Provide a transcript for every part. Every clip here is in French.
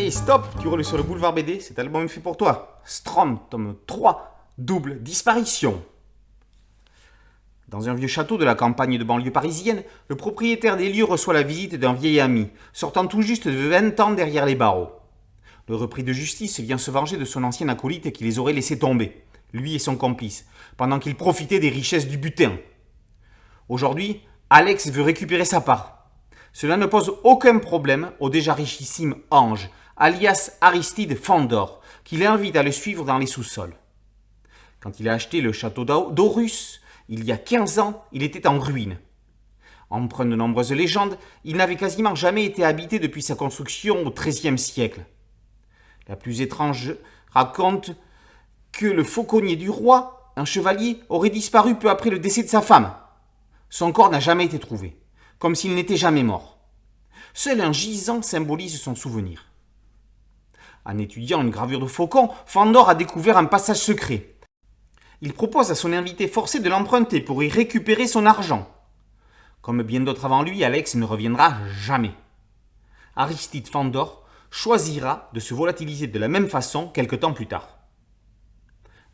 Hey stop, tu roules sur le boulevard BD, cet album est fait pour toi. Strom, tome 3, double disparition. Dans un vieux château de la campagne de banlieue parisienne, le propriétaire des lieux reçoit la visite d'un vieil ami, sortant tout juste de 20 ans derrière les barreaux. Le repris de justice vient se venger de son ancien acolyte qui les aurait laissés tomber, lui et son complice, pendant qu'ils profitaient des richesses du butin. Aujourd'hui, Alex veut récupérer sa part. Cela ne pose aucun problème au déjà richissime Ange, alias Aristide Fandor, qui l'invite à le suivre dans les sous-sols. Quand il a acheté le château d'Aurus, il y a 15 ans, il était en ruine. Empreint de nombreuses légendes, il n'avait quasiment jamais été habité depuis sa construction au XIIIe siècle. La plus étrange raconte que le fauconnier du roi, un chevalier, aurait disparu peu après le décès de sa femme. Son corps n'a jamais été trouvé, comme s'il n'était jamais mort. Seul un gisant symbolise son souvenir. En étudiant une gravure de faucon, Fandor a découvert un passage secret. Il propose à son invité forcé de l'emprunter pour y récupérer son argent. Comme bien d'autres avant lui, Alex ne reviendra jamais. Aristide Fandor choisira de se volatiliser de la même façon quelque temps plus tard.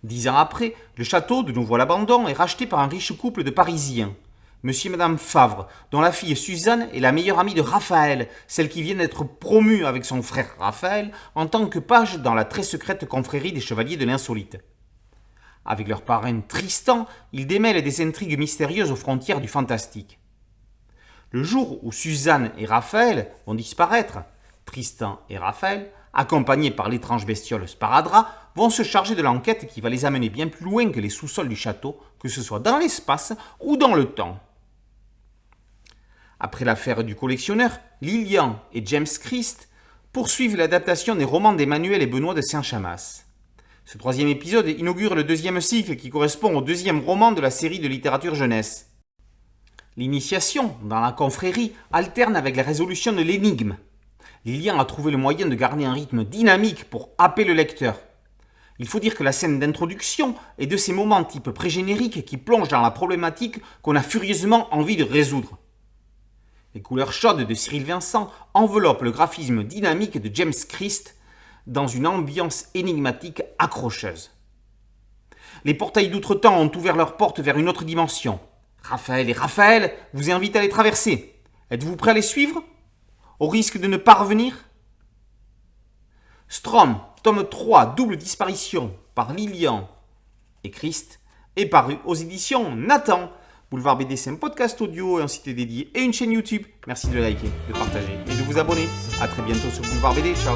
10 ans après, le château, de nouveau à l'abandon, est racheté par un riche couple de Parisiens. Monsieur et Madame Favre, dont la fille Suzanne est la meilleure amie de Raphaël, celle qui vient d'être promue avec son frère Raphaël en tant que page dans la très secrète confrérie des Chevaliers de l'Insolite. Avec leur parrain Tristan, ils démêlent des intrigues mystérieuses aux frontières du fantastique. Le jour où Suzanne et Raphaël vont disparaître, Tristan et Raphaël, accompagnés par l'étrange bestiole Sparadra, vont se charger de l'enquête qui va les amener bien plus loin que les sous-sols du château, que ce soit dans l'espace ou dans le temps. Après l'affaire du collectionneur, Lilian et James Christ poursuivent l'adaptation des romans d'Emmanuel et Benoît de Saint-Chamas. Ce troisième épisode inaugure le deuxième cycle qui correspond au deuxième roman de la série de littérature jeunesse. L'initiation dans la confrérie alterne avec la résolution de l'énigme. Lilian a trouvé le moyen de garder un rythme dynamique pour happer le lecteur. Il faut dire que la scène d'introduction est de ces moments type pré-générique qui plongent dans la problématique qu'on a furieusement envie de résoudre. Les couleurs chaudes de Cyril Vincent enveloppent le graphisme dynamique de James Christ dans une ambiance énigmatique accrocheuse. Les portails d'outre-temps ont ouvert leurs portes vers une autre dimension. Raphaël et Raphaël vous invitent à les traverser. Êtes-vous prêts à les suivre ? Au risque de ne pas revenir ? Strom, tome 3, double disparition, par Lilian et Christ, est paru aux éditions Nathan. Boulevard BD, c'est un podcast audio et un site dédié et une chaîne YouTube. Merci de liker, de partager et de vous abonner. A très bientôt sur Boulevard BD. Ciao.